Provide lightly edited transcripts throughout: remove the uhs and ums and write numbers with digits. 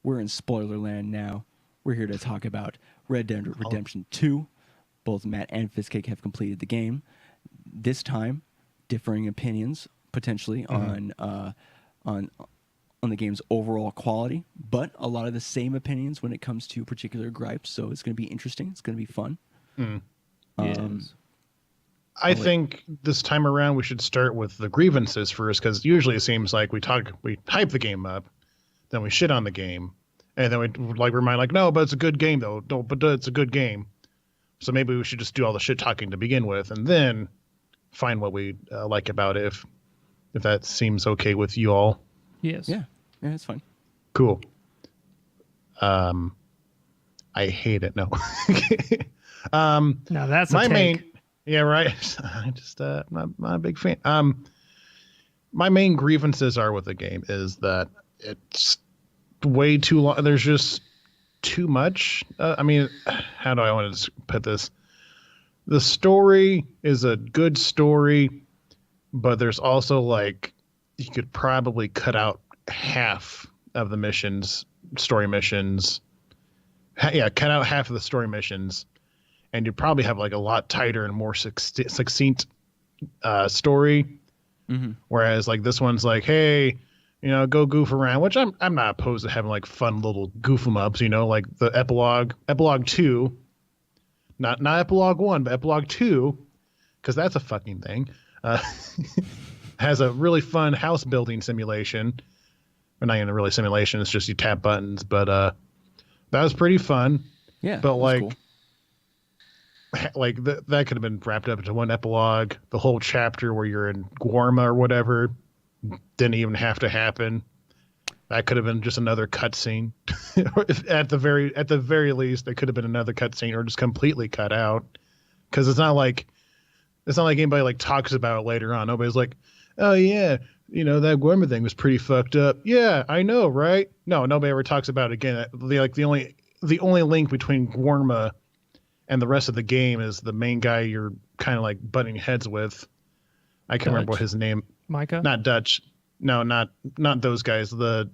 we're in spoiler land now. We're here to talk about Red Dead Redemption 2. Both Matt and Fizzcake have completed the game. This time, differing opinions potentially on the game's overall quality, but a lot of the same opinions when it comes to particular gripes. So it's going to be interesting. It's going to be fun. Yes. I think this time around we should start with the grievances first, because usually it seems like we hype the game up, then we shit on the game, and then we remind no, but it's a good game though. No, but it's a good game. So maybe we should just do all the shit talking to begin with, and then find what we like about it. If that seems okay with you all. Yes. Yeah, that's fine. Cool. I hate it. No. Now that's my a take. main. Yeah, right. I just not a big fan. My main grievances are with the game is that it's way too long. There's just too much. I mean, how do I want to put this? The story is a good story, but there's also you could probably cut out half of the missions, story missions. Cut out half of the story missions, and you'd probably have a lot tighter and more succinct story. Mm-hmm. Whereas this one's hey, go goof around, which I'm not opposed to having fun little goof 'em ups, like the epilogue 2, not epilogue 1, but epilogue 2, because that's a fucking thing. Has a really fun house building simulation. Or not even a really simulation, it's just you tap buttons, but that was pretty fun. Yeah, but cool. That could have been wrapped up into one epilogue. The whole chapter where you're in Guarma or whatever didn't even have to happen. That could have been just another cutscene. at the very least, it could have been another cutscene, or just completely cut out. Because it's not like anybody talks about it later on. Nobody's oh yeah, that Guarma thing was pretty fucked up. Yeah, I know, right? No, nobody ever talks about it again. The only link between Guarma and the rest of the game is the main guy you're kind of butting heads with. I can't remember what his name. Micah? Not Dutch. No, not those guys. The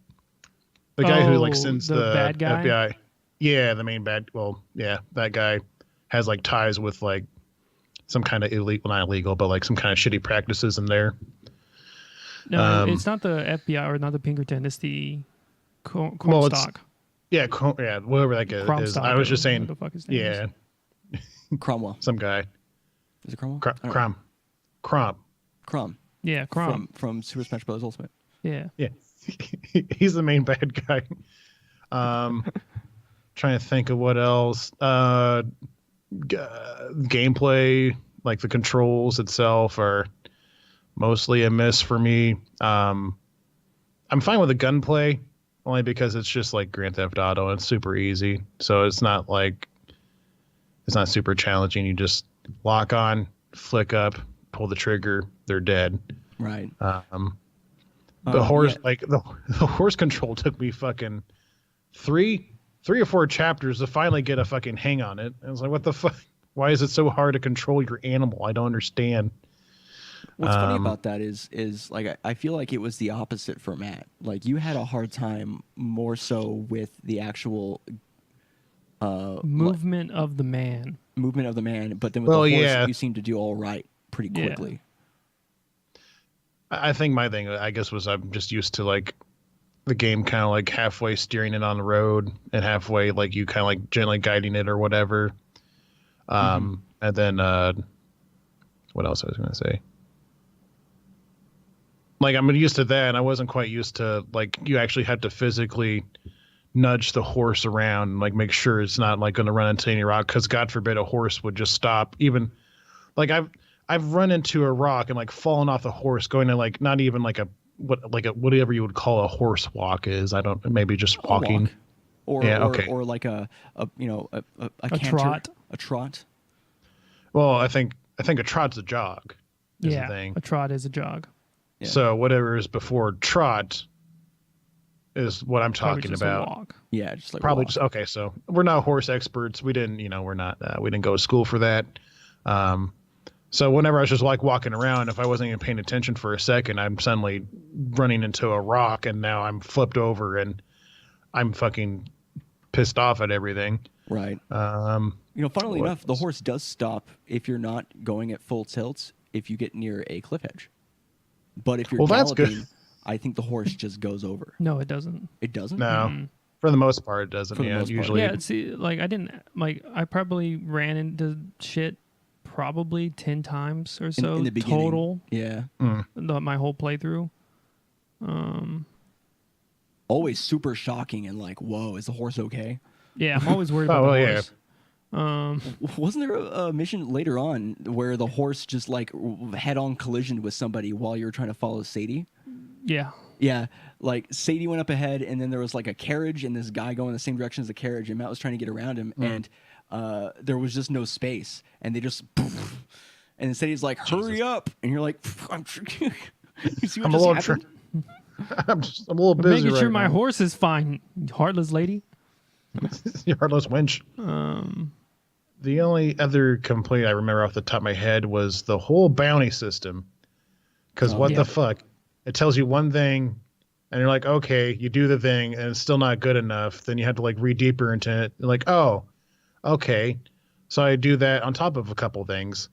guy who sends the bad guy? FBI. Yeah, the main bad. Well, yeah, that guy has ties with some kind of illegal, not illegal, but some kind of shitty practices in there. No, it's not the FBI or not the Pinkerton. It's the Comstock. Yeah, whatever that guy is. I was just saying. What the fuck his name is. Cromwell. Some guy. Is it Cromwell? Crom. Yeah, Crom. From Super Smash Bros. Ultimate. Yeah. Yeah. He's the main bad guy. Trying to think of what else. Gameplay, the controls itself are mostly a miss for me. I'm fine with the gunplay, only because it's just Grand Theft Auto and it's super easy. So it's not it's not super challenging. You just lock on, flick up, pull the trigger, they're dead. Right. The horse, the horse control took me fucking three or four chapters to finally get a fucking hang on it. I was what the fuck? Why is it so hard to control your animal? I don't understand. What's funny about that is I feel like it was the opposite for Matt. You had a hard time more so with the actual movement of the man. Movement of the man, but then with the horse, you seem to do all right pretty quickly. Yeah. I think my thing, I guess, was I'm just used to the game kind of halfway steering it on the road and halfway you kind of gently guiding it or whatever. And then what else I was going to say? I'm used to that, and I wasn't quite used to you actually had to physically nudge the horse around and make sure it's not going to run into any rock, because God forbid a horse would just stop. Even I've run into a rock and fallen off the horse, going to not even whatever you would call a horse walk is. I don't, maybe just walking. Or a canter, trot. A trot. Well, I think a trot's a jog. Yeah, the thing. A trot is a jog. Yeah. So whatever is before trot is what I'm Probably talking just about. A walk. Yeah, just probably walk. just okay. So we're not horse experts. We didn't, we're not. We didn't go to school for that. So whenever I was just walking around, if I wasn't even paying attention for a second, I'm suddenly running into a rock, and now I'm flipped over, and I'm fucking pissed off at everything. Right. Um, Funnily what enough, the else? horse does stop if you're not going at full tilt if you get near a cliff edge. But if you're Well, that's good. galloping, I think the horse just goes over. No, it doesn't. It doesn't? No, for the most part, it doesn't. For the most part. Usually. Yeah, see, like I probably ran into shit probably 10 times or so In the beginning. total. Yeah. My whole playthrough. Always super shocking and like, whoa, is the horse okay? Yeah, I'm always worried Oh, about the well, yeah. horse. Wasn't there a mission later on where the horse just like head-on collisioned with somebody while you were trying to follow Sadie? Yeah. Yeah, like Sadie went up ahead, and then there was like a carriage, and this guy going the same direction as the carriage, and Matt was trying to get around him, and there was just no space, and they just, poof, and then Sadie's like, "Hurry up!" and you're like, "You see what I'm a just little happened?" I'm a little busy Making sure right my now. horse is fine, you heartless lady. You heartless wench. The only other complaint I remember off the top of my head was the whole bounty system. Because what yeah. the fuck? It tells you one thing, and you're like, okay, you do the thing, and it's still not good enough. Then you have to like read deeper into it. You're like, oh, okay. So I do that on top of a couple things.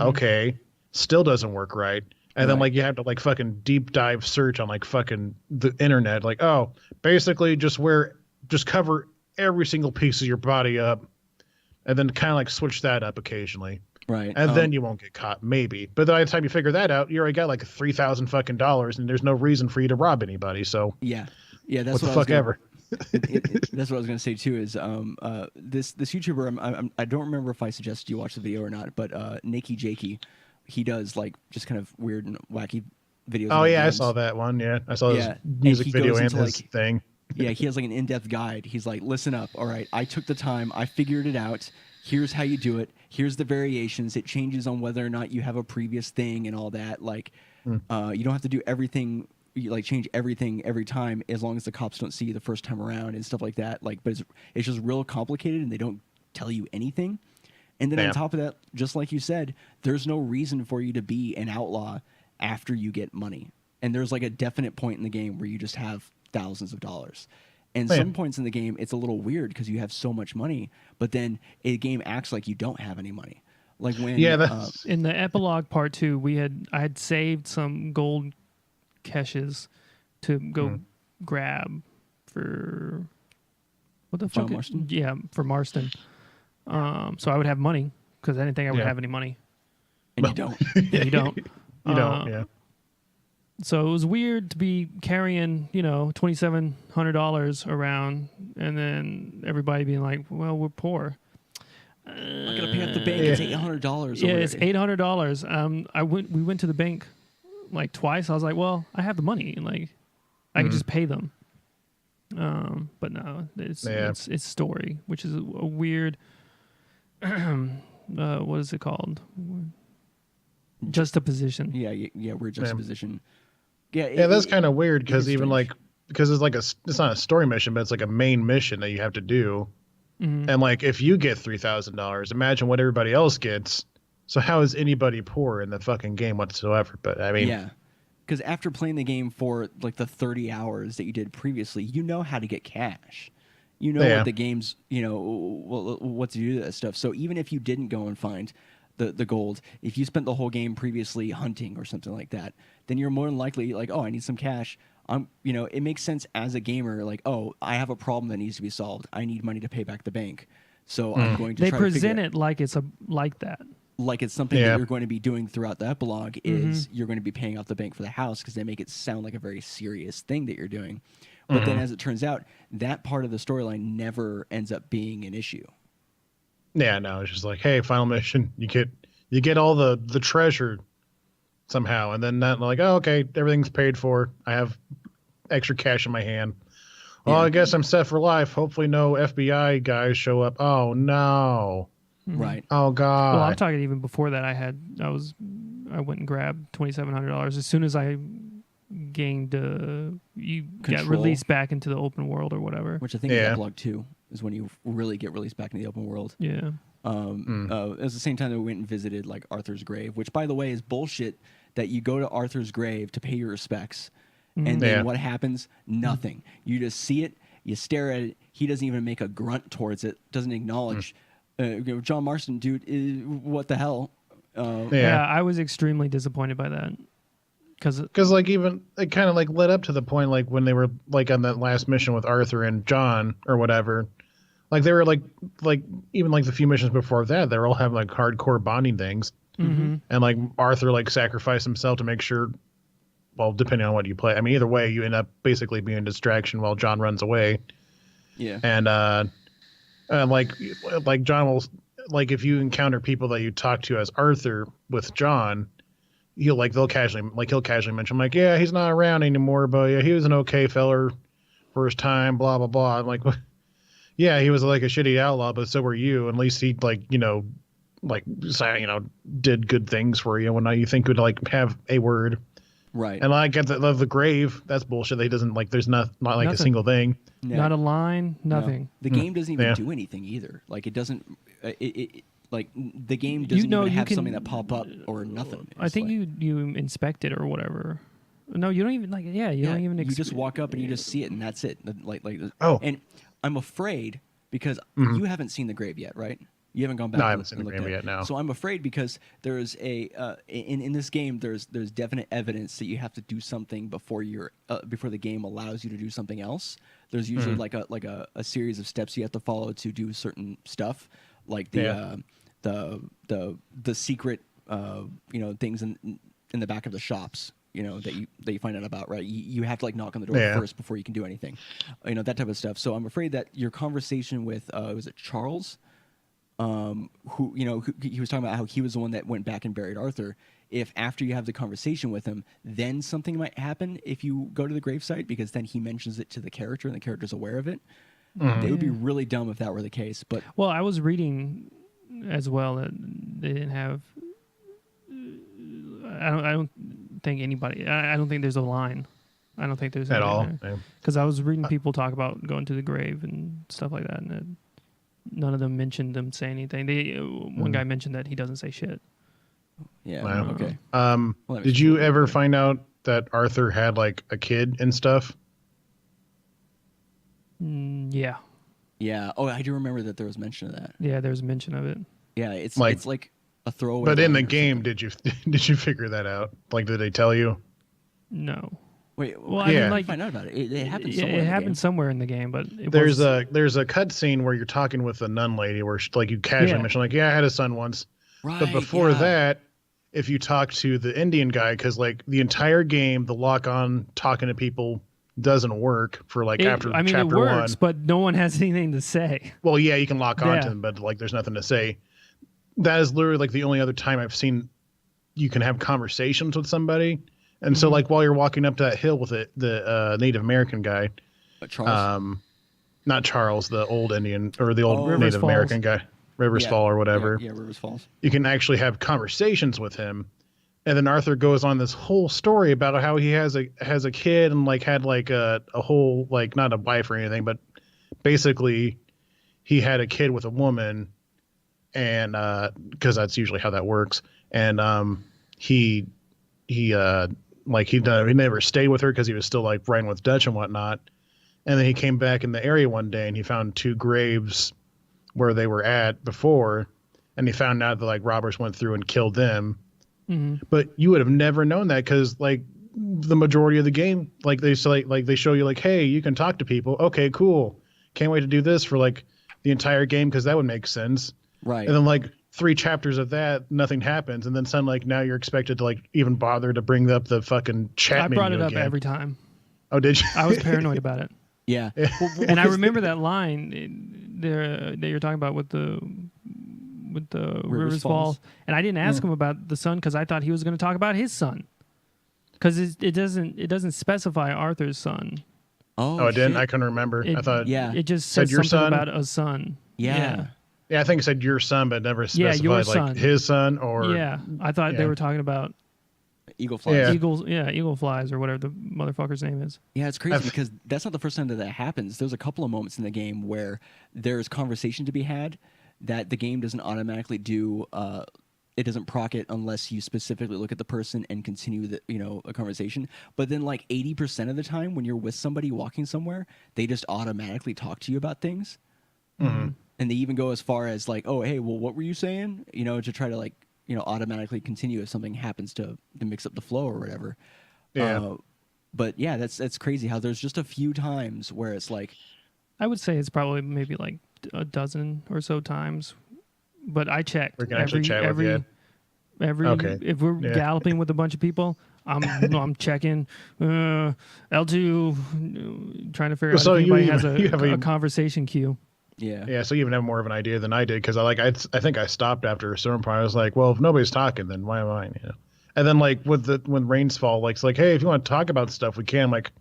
Okay, still doesn't work right. And then Right. like you have to like fucking deep dive search on like fucking the internet. Like, oh, basically just cover every single piece of your body up, and then kind of like switch that up occasionally. Right. And then you won't get caught, maybe. But by the time you figure that out, you already got like $3,000 fucking dollars, and there's no reason for you to rob anybody. So Yeah, that's what the I was fuck ever. That's what I was gonna say too. Is this YouTuber? I don't remember if I suggested you watch the video or not, but Nakey Jakey, he does like just kind of weird and wacky videos. Oh about yeah, games. I saw that one. Yeah, I saw his Yeah, music he video goes and into, his like- thing. Yeah, he has like an in-depth guide. He's like, listen up. All right, I took the time. I figured it out. Here's how you do it. Here's the variations. It changes on whether or not you have a previous thing and all that. Like, you don't have to do everything. Like change everything every time as long as the cops don't see you the first time around and stuff like that. Like, but it's just real complicated and they don't tell you anything. And then on top of that, just like you said, there's no reason for you to be an outlaw after you get money. And there's like a definite point in the game where you just have thousands of dollars. And some points in the game, it's a little weird because you have so much money, but then a game acts like you don't have any money. Like when that's In the epilogue part 2, I had saved some gold caches to go grab for what the John fuck? Marston? Yeah, for Marston. So I would have money because I didn't think I would have any money. and you don't. Yeah, you don't. you know, yeah. So it was weird to be carrying, $2,700 around, and then everybody being like, "Well, we're poor." I'm not gonna pay off the bank. It's $800. Yeah, it's $800. We went to the bank like twice. I was like, "Well, I have the money, and like, I can just pay them." But no, it's story, which is a weird. What is it called? Juxtaposition. Yeah, we're juxtaposition. Yeah, Yeah, that's kind of weird because is even strange. like because it's not a story mission, but it's like a main mission that you have to do. And like if you get $3,000, imagine what everybody else gets. So how is anybody poor in the fucking game whatsoever? But I mean, yeah, because after playing the game for like the 30 hours that you did previously, you know how to get cash. You know what the game's, what to do to that stuff. So even if you didn't go and find the gold, if you spent the whole game previously hunting or something like that, then you're more than likely like, oh, I need some cash. It makes sense as a gamer, like, oh, I have a problem that needs to be solved. I need money to pay back the bank. So I'm going to They try to present figure it like it's like that. like it's something that you're going to be doing throughout the epilogue is you're going to be paying off the bank for the house because they make it sound like a very serious thing that you're doing. But then as it turns out, that part of the storyline never ends up being an issue. yeah, no, it's just like, hey, final mission, you get all the treasure somehow, and then that like, oh, okay, everything's paid for. I have extra cash in my hand. Well, I guess I'm set for life. Hopefully no FBI guys show up. Oh no. Right. Oh god. Well, I'm talking even before that. I went and grabbed $2,700 as soon as I gained you got Control. released back into the open world or whatever. Which I think is epilogue 2 is when you really get released back into the open world. Yeah. It was the same time that we went and visited like Arthur's grave, which by the way is bullshit that you go to Arthur's grave to pay your respects. And then what happens? Nothing. You just see it, You stare at it. He doesn't even make a grunt towards it. Doesn't acknowledge. John Marston, dude, what the hell? Yeah, I was extremely disappointed by that. Because like even it kind of like led up to the point like when they were like on that last mission with Arthur and John or whatever, like they were like even like the few missions before that they were all having like hardcore bonding things, and like Arthur like sacrificed himself to make sure, well, depending on what you play, I mean either way you end up basically being a distraction while John runs away. Yeah. And like John will, like if you encounter people that you talk to as Arthur with John, he'll casually mention like, yeah, he's not around anymore, but yeah, he was an okay feller for his time, blah blah blah. I'm like, yeah, he was like a shitty outlaw, but so were you. At least he did good things for you when you think would like have a word. Right. And like at the grave, that's bullshit. He doesn't like. There's not like a single thing. No. Not a line. Nothing. No. The game doesn't even do anything either. Like it doesn't. Like the game doesn't even have something that pop up or nothing. I think you inspect it or whatever. No, you don't even like. Yeah, you don't even. You just walk up and you just see it and that's it. Oh. And I'm afraid because you haven't seen the grave yet, right? You haven't gone back. No, I haven't seen the grave yet. No. So I'm afraid because there's in this game there's definite evidence that you have to do something before the game allows you to do something else. There's usually like a series of steps you have to follow to do certain stuff, like the secret things in the back of the shops. That you find out about, right? You have to like knock on the door first before you can do anything, that type of stuff. So I'm afraid that your conversation with was it Charles, who he was talking about how he was the one that went back and buried Arthur. If after you have the conversation with him, then something might happen if you go to the gravesite, because then he mentions it to the character and the character's aware of it. It would be really dumb if that were the case. But I was reading as well that they didn't have. I don't think anybody. I don't think there's a line. I don't think there's at all. Because I was reading people talk about going to the grave and stuff like that, and none of them mentioned them say anything. One guy mentioned that he doesn't say shit. Yeah. Wow. Okay. Did you ever find out that Arthur had like a kid and stuff? Yeah. Yeah. Oh, I do remember that there was mention of that. Yeah, there's mention of it. Yeah, it's like a throwaway. But in the game, did you figure that out? Like, did they tell you? No. Wait. Well, I mean, like, find out about it. It happened. It happened somewhere in the game, but there's a cut scene where you're talking with a nun lady, where you casually mention like, yeah, I had a son once. Right. But before that, if you talk to the Indian guy, because like the entire game, the lock on talking to people doesn't work for like after chapter it works, 1. But no one has anything to say. Well, yeah, you can lock on to them, but like there's nothing to say. That is literally like the only other time I've seen you can have conversations with somebody. And so like while you're walking up to that hill with the Native American guy, Charles, not Charles, the old Indian or the old Native Falls. American guy, Rivers Fall or whatever. Yeah, Rivers Falls. You can actually have conversations with him. And then Arthur goes on this whole story about how he has a kid and like had like a whole, like not a wife or anything, but basically he had a kid with a woman, and because that's usually how that works. And he never stayed with her because he was still like riding with Dutch and whatnot. And then he came back in the area one day and he found 2 graves where they were at before, and he found out that like robbers went through and killed them. But you would have never known that because like the majority of the game, like they say, like they show you like, hey, you can talk to people. Okay, cool. Can't wait to do this for like the entire game because that would make sense. Right. And then like 3 chapters of that, nothing happens, and then suddenly like now you're expected to like even bother to bring up the fucking chat menu I brought it up again. every time. Oh, did you? I was paranoid about it. Yeah. And I remember that line there that you're talking about with the Rivers Falls, and I didn't ask him about the son because I thought he was going to talk about his son, because it doesn't specify Arthur's son. Oh, it didn't. I couldn't remember. I thought it just said your something son? about a son. Yeah. Yeah, I think it said your son, but it never specified your like son. his son or. Yeah, I thought they were talking about Eagle flies. Yeah. Eagle flies or whatever the motherfucker's name is. Yeah, it's crazy because that's not the first time that happens. There's a couple of moments in the game where there's conversation to be had that the game doesn't automatically do doesn't proc it unless you specifically look at the person and continue the a conversation. But then like 80% of the time when you're with somebody walking somewhere, they just automatically talk to you about things. Mm-hmm. And they even go as far as like, oh, hey, well, what were you saying? To try to like automatically continue if something happens to mix up the flow or whatever. Yeah. But yeah, that's crazy how there's just a few times where it's like, I would say it's probably maybe like a dozen or so times, but I checked We can actually chat with you. Okay. If we're galloping with a bunch of people, I'm checking L2, trying to figure out if anybody has a conversation queue. Yeah. Yeah, so you even have more of an idea than I did because I think I stopped after a certain point. I was like, well, if nobody's talking, then why am I? And then like when rains fall, like it's like, hey, if you want to talk about stuff, we can. Like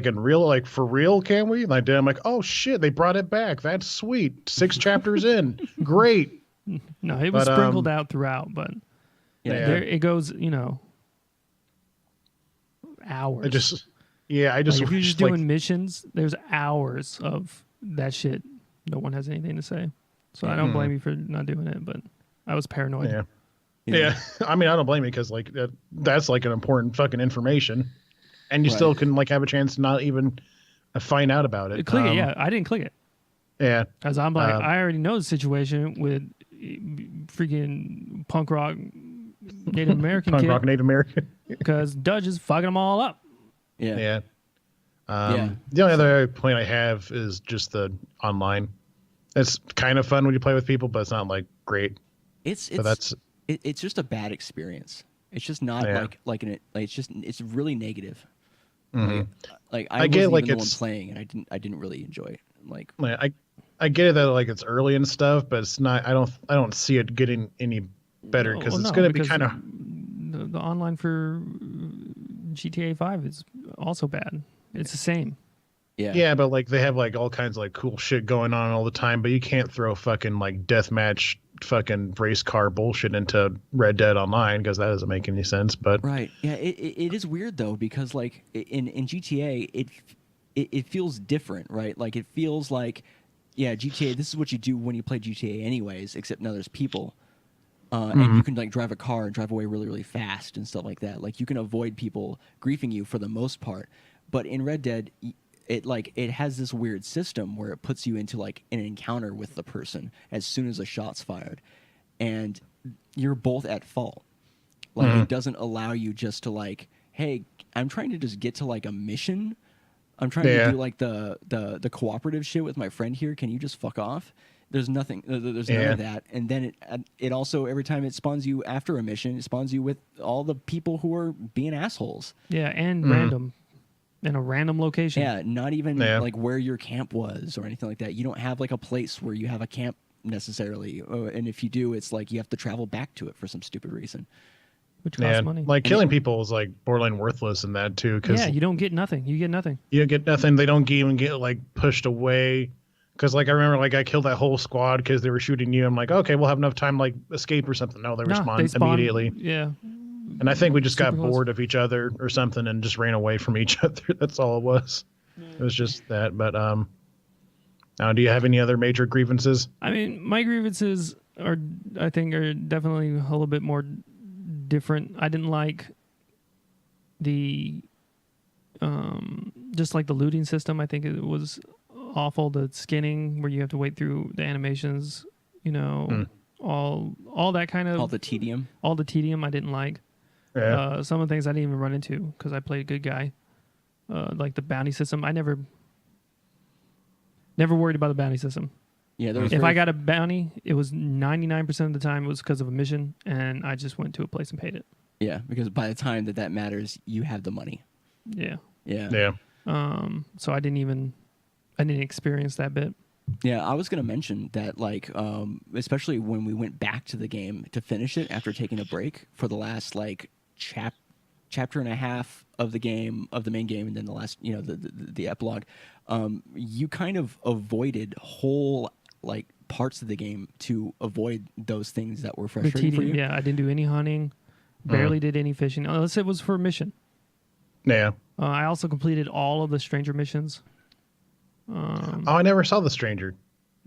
in real, like for real, can we? And I'm like, oh shit, they brought it back. That's sweet. 6 chapters in, great. No, it was sprinkled out throughout, but there it goes. Hours. If you're just doing missions, there's hours of that shit. No one has anything to say, so I don't blame you for not doing it. But I was paranoid. Yeah. I mean, I don't blame you because like that's like an important fucking information, and you still can like have a chance to not even find out about it. Click it. Yeah, I didn't click it. Yeah, because I'm like, I already know the situation with freaking punk rock Native American punk kid. rock Native American. Because Dutch is fucking them all up. Yeah. The only other point I have is just the online. It's kind of fun when you play with people, but it's not like great. It's just a bad experience. It's just not it's really negative. Mm-hmm. Like I get like the one playing, and I didn't really enjoy it. Like I get it that like it's early and stuff, but it's not. I don't see it getting any better it's going to be kind of the online for GTA 5 is also bad. It's the same. Yeah, but like they have like all kinds of like cool shit going on all the time, but you can't throw fucking like deathmatch fucking race car bullshit into Red Dead Online because that doesn't make any sense. But it is weird though because like in GTA it feels different, right? Like it feels like GTA. This is what you do when you play GTA anyways, except now there's people. And you can like drive a car and drive away really, really fast and stuff like that. Like you can avoid people griefing you for the most part. But in Red Dead, it has this weird system where it puts you into like an encounter with the person as soon as a shot's fired, and you're both at fault. Like it doesn't allow you just to like, hey, I'm trying to just get to like a mission. I'm trying to do like the cooperative shit with my friend here. Can you just fuck off? There's nothing. There's none of that. And then it also every time it spawns you after a mission, it spawns you with all the people who are being assholes. Yeah, and random. In a random location. Yeah, not even like where your camp was or anything like that. You don't have like a place where you have a camp necessarily. And if you do, it's like you have to travel back to it for some stupid reason. Which costs money. Like killing people is like borderline worthless in that too. Cause you don't get nothing. You get nothing. You don't get nothing. They don't even get like pushed away. Because like I remember like I killed that whole squad because they were shooting you. I'm like, okay, we'll have enough time to like escape or something. No, they spawn immediately. Yeah. And I think we just got bored of each other or something and just ran away from each other. That's all it was. It was just that. But now, do you have any other major grievances? I mean, my grievances are definitely a little bit more different. I didn't like the just like the looting system. I think it was awful. The skinning where you have to wait through the animations. All that kind of all the tedium I didn't like. Yeah. Some of the things I didn't even run into because I played a good guy. Like the bounty system, I never worried about the bounty system. Yeah, if I got a bounty, it was 99% of the time it was because of a mission, and I just went to a place and paid it. Yeah, because by the time that matters, you have the money. Yeah. So I didn't experience that bit. Yeah, I was going to mention that, like, especially when we went back to the game to finish it after taking a break for the last, like, chapter and a half of the game, of the main game, and then the last, the epilogue, you kind of avoided whole, like, parts of the game to avoid those things that were frustrating for you. Yeah, I didn't do any hunting, barely did any fishing, unless it was for a mission. Yeah. I also completed all of the stranger missions. I never saw the stranger,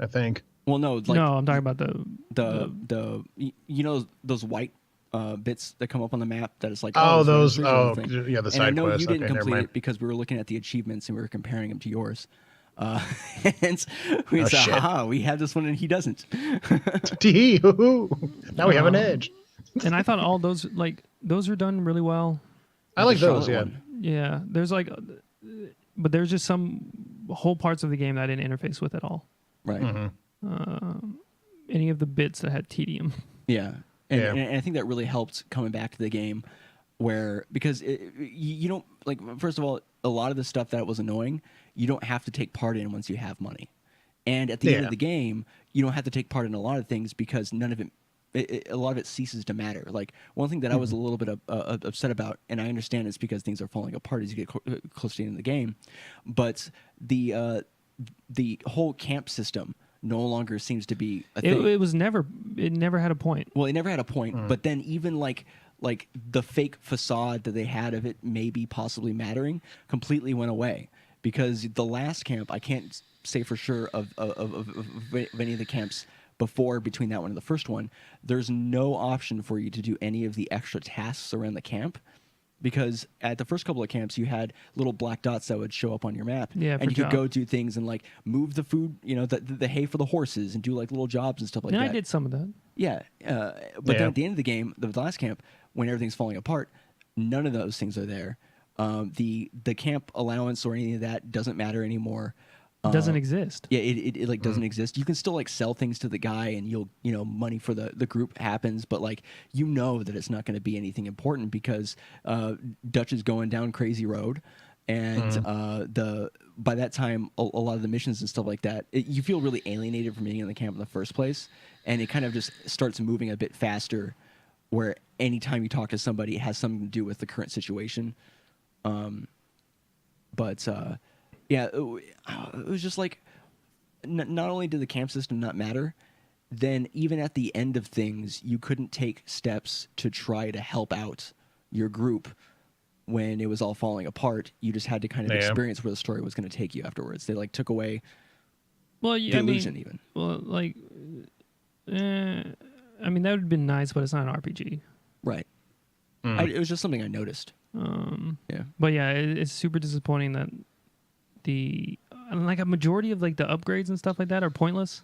I think. Well, no, like no, I'm talking about you know those white bits that come up on the map that is like those the the and I side know quests. you didn't Okay, never complete mind. it because we were looking at the achievements and we were comparing them to yours. And we said, Shit. haha, we have this one and he doesn't. Tee hoo. Now we have an edge. And I thought all those are done really well. I like The those. Charlotte Yeah. one. Yeah, there's like, but there's just some whole parts of the game that I didn't interface with at all. Right. Mm-hmm. Any of the bits that had tedium. Yeah. And I think that really helped coming back to the game because you don't, like, first of all, a lot of the stuff that was annoying, you don't have to take part in once you have money. And at the end of the game, you don't have to take part in a lot of things because none of a lot of it ceases to matter. Like, one thing that I was a little bit upset about, and I understand it's because things are falling apart as you get close to the end of the game, but the whole camp system no longer seems to be a thing. It never had a point. Well, it never had a point, but then even like the fake facade that they had of it maybe possibly mattering completely went away because the last camp, I can't say for sure of any of the camps between that one and the first one, there's no option for you to do any of the extra tasks around the camp. Because at the first couple of camps, you had little black dots that would show up on your map, and you could go do things and like move the food, the hay for the horses, and do like little jobs and stuff like that. I did some of that. Yeah, but then at the end of the game, the last camp, when everything's falling apart, none of those things are there. The camp allowance or any of that doesn't matter anymore. Doesn't exist. Yeah, it like doesn't exist. You can still like sell things to the guy, and you'll money for the group happens, but like that it's not going to be anything important because Dutch is going down crazy road, and by that time a lot of the missions and stuff like that, you feel really alienated from being in the camp in the first place, and it kind of just starts moving a bit faster, where anytime you talk to somebody, it has something to do with the current situation, but. Yeah, it was just like, not only did the camp system not matter, then even at the end of things, you couldn't take steps to try to help out your group when it was all falling apart. You just had to kind of experience where the story was going to take you afterwards. They like took away the illusion even. Well, like, that would have been nice, but it's not an RPG. Right. It was just something I noticed. Yeah. But yeah, it's super disappointing that a majority of like the upgrades and stuff like that are pointless.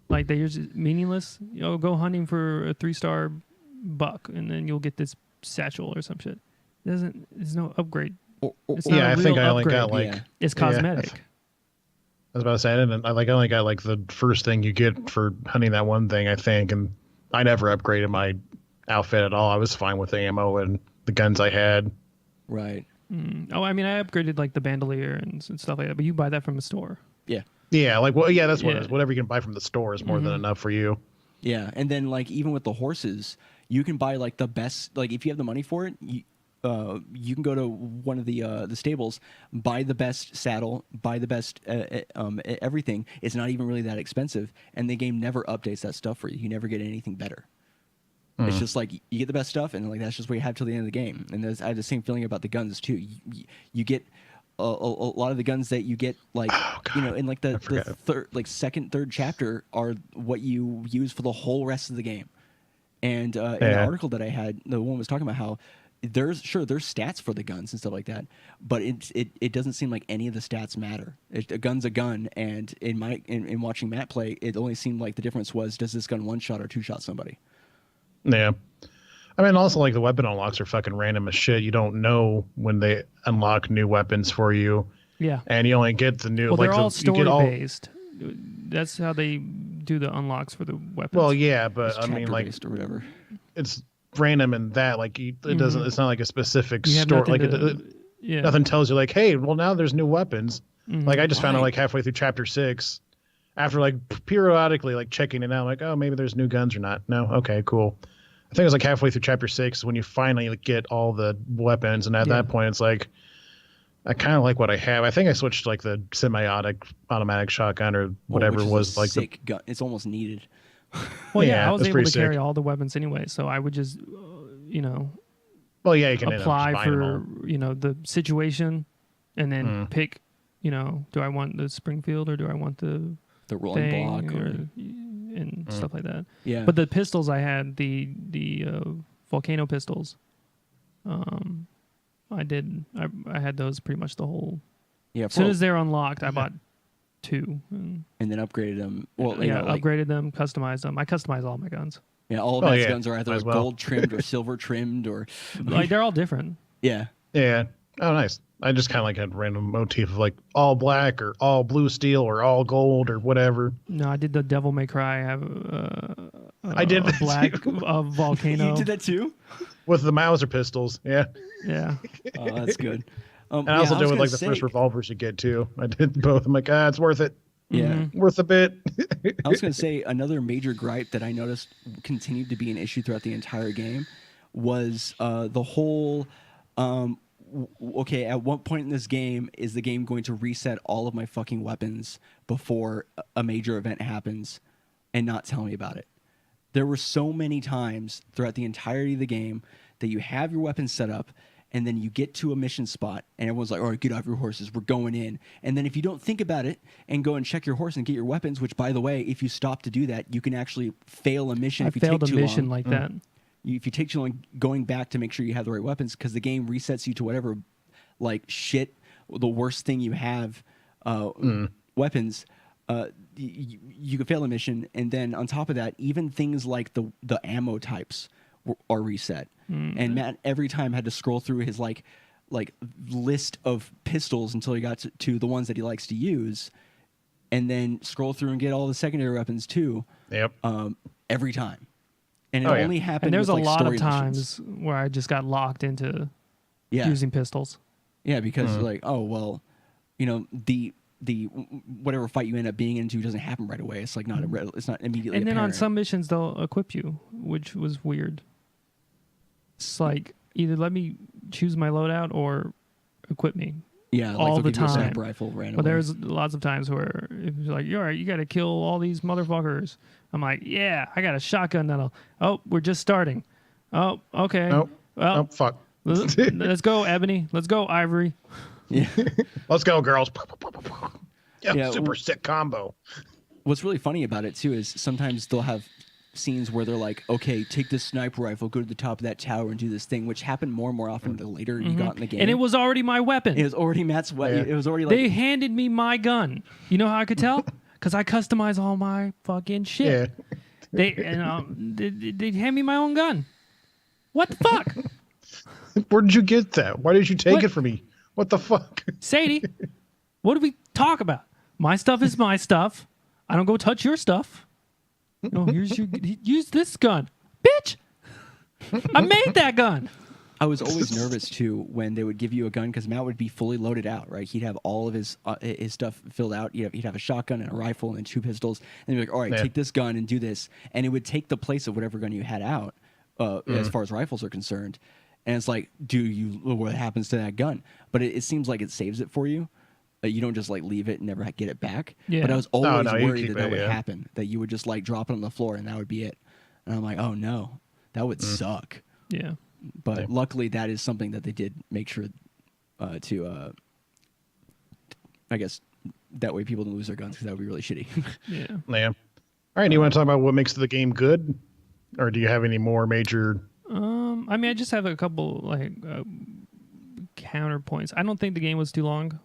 Like they're just meaningless. Go hunting for a 3-star buck and then you'll get this satchel or some shit. There's no upgrade. It's not I think I only upgrade. got like it's cosmetic. I was about to say, and I only got like the first thing you get for hunting that one thing, I think, and I never upgraded my outfit at all. I was fine with the ammo and the guns I had. Right. Oh, I upgraded like the bandolier and stuff like that, but you buy that from a store. Yeah. Yeah, like that's what it is. Whatever you can buy from the store is more than enough for you. Yeah, and then like even with the horses, you can buy like the best. Like if you have the money for it, you can go to one of the stables, buy the best saddle, buy the best everything. It's not even really that expensive, and the game never updates that stuff for you. You never get anything better. It's just like you get the best stuff, and like that's just what you have till the end of the game. And I had the same feeling about the guns too. You get a lot of the guns that you get, like in like the second, third chapter are what you use for the whole rest of the game. And in the article that I had, the woman was talking about how there's stats for the guns and stuff like that, but it doesn't seem like any of the stats matter. A gun's a gun, and in watching Matt play, it only seemed like the difference was, does this gun one shot or two shot somebody? Yeah. Also, like, the weapon unlocks are fucking random as shit. You don't know when they unlock new weapons for you. Yeah. And you only get the new... Well, they're all story-based. That's how they do the unlocks for the weapons. Well, yeah, but, like... or whatever. It's random in that, like, it doesn't... It's not like a specific story. Like, nothing tells you, like, hey, well, now there's new weapons. Like, I just found out, like, halfway through Chapter 6... After, like, periodically, like, checking it out, like, oh, maybe there's new guns or not. No? Okay, cool. I think it was, like, halfway through Chapter 6 when you finally get all the weapons, and at that point, it's like, I kind of like what I have. I think I switched, like, the semi-automatic shotgun or whatever was, like... sick gun. It's almost needed. Well, yeah, I was able to carry all the weapons anyway, so I would just, well, yeah, you can apply for, the situation, and then pick, do I want the Springfield or do I want the The rolling thing block and stuff like that. Yeah. But the pistols I had, the volcano pistols, I had those pretty much the whole. Yeah. As soon as they're unlocked, I bought 2. And then upgraded them. Well, upgraded them, customized them. I customize all my guns. Yeah, all of Matt's guns are either gold trimmed or silver trimmed or like they're all different. Yeah. Yeah. Oh, nice. I just kind of like had a random motif of like all black or all blue steel or all gold or whatever. No, I did the Devil May Cry. I have I did a black volcano. You did that too? With the Mauser pistols. Yeah. Yeah. Oh, that's good. And I also did with like the first revolvers you get too. I did both. I'm like, it's worth it. Yeah. Worth a bit. I was going to say another major gripe that I noticed continued to be an issue throughout the entire game was the whole, okay, at what point in this game is the game going to reset all of my fucking weapons before a major event happens and not tell me about it? There were so many times throughout the entirety of the game that you have your weapons set up and then you get to a mission spot and everyone's like, all right, get off your horses, we're going in. And then if you don't think about it and go and check your horse and get your weapons, which, by the way, if you stop to do that, you can actually fail a mission if you take too long. I failed a mission like that. If you take too long going back to make sure you have the right weapons, because the game resets you to whatever, like, shit, the worst thing you have, weapons, you can fail a mission. And then on top of that, even things like the ammo types are reset. And Matt every time had to scroll through his like list of pistols until he got to the ones that he likes to use, and then scroll through and get all the secondary weapons too. Yep. Every time, and it only happened. And there's with, a lot of times where I just got locked into using pistols. Yeah, because like, oh well, the whatever fight you end up being into doesn't happen right away. It's like it's not immediately. And then apparent. on some missions they'll equip you, which was weird. It's like either let me choose my loadout or equip me. Yeah, all like the time. A sniper rifle randomly. But there's lots of times where it's like, you're all right, you got to kill all these motherfuckers. I'm like, yeah, I got a shotgun that'll. Oh, we're just starting. Oh, okay. Nope. Well, nope, fuck. Let's go, Ebony. Let's go, Ivory. Yeah. Let's go, girls. Yeah, super sick combo. What's really funny about it too is sometimes they'll have scenes where they're like, okay, take this sniper rifle, go to the top of that tower and do this thing, which happened more and more often the later you got in the game. And it was already my weapon. It was already Matt's weapon. Yeah. It was already like... They handed me my gun. You know how I could tell? Because I customize all my fucking shit. Yeah. They hand me my own gun. What the fuck? Where did you get that? Why did you take it from me? What the fuck? Sadie, what do we talk about? My stuff is my stuff. I don't go touch your stuff. No, use this gun. Bitch! I made that gun. I was always nervous too when they would give you a gun because Matt would be fully loaded out, right? He'd have all of his stuff filled out. He'd have a shotgun and a rifle and 2 pistols, and he'd be like, "All right, take this gun and do this," and it would take the place of whatever gun you had out, as far as rifles are concerned. And it's like, what happens to that gun? But it seems like it saves it for you. You don't just like leave it and never get it back. Yeah. But I was always worried that would happen. That you would just like drop it on the floor and that would be it. And I'm like, oh no, that would suck. Yeah. But luckily, that is something that they did make sure to. I guess that way people don't lose their guns because that would be really shitty. Yeah. Yeah. All right. Do you want to talk about what makes the game good, or do you have any more major? I mean, I just have a couple like counterpoints. I don't think the game was too long.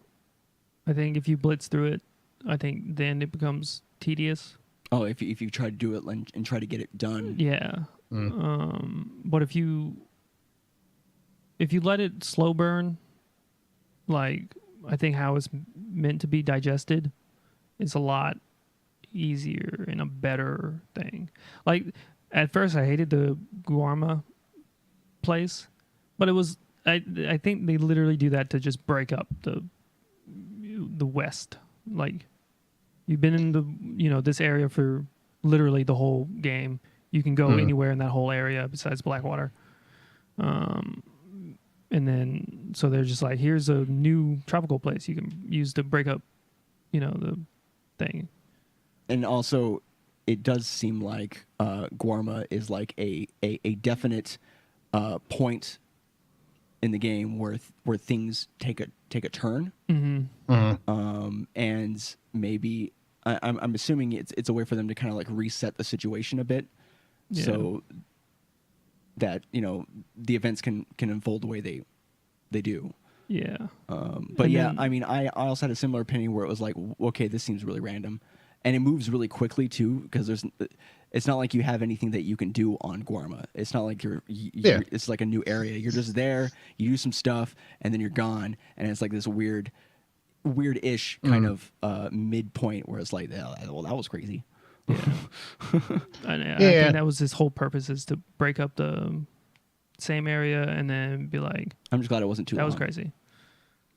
I think if you blitz through it, I think then it becomes tedious. Oh, if you try to do it and try to get it done. Yeah. But if you let it slow burn, like I think how it's meant to be digested, is a lot easier and a better thing. Like at first I hated the Guarma place, but it was I think they literally do that to just break up the West. Like you've been in this area for literally the whole game. You can go anywhere in that whole area besides Blackwater. And then so they're just like, here's a new tropical place you can use to break up the thing. And also it does seem like Guarma is like a definite point in the game where things take a turn. Mm-hmm. And maybe I'm assuming it's a way for them to kind of like reset the situation a bit, so that the events can unfold the way they do. Yeah. But I mean, I also had a similar opinion where it was like, okay, this seems really random, and it moves really quickly too, because it's not like you have anything that you can do on Guarma. It's not like you're it's like a new area. You're just there, you do some stuff, and then you're gone, and it's like this weird-ish kind of midpoint where it's like, well, that was crazy. Yeah. I think that was his whole purpose, is to break up the same area and then be like, I'm just glad it wasn't too long. That was crazy.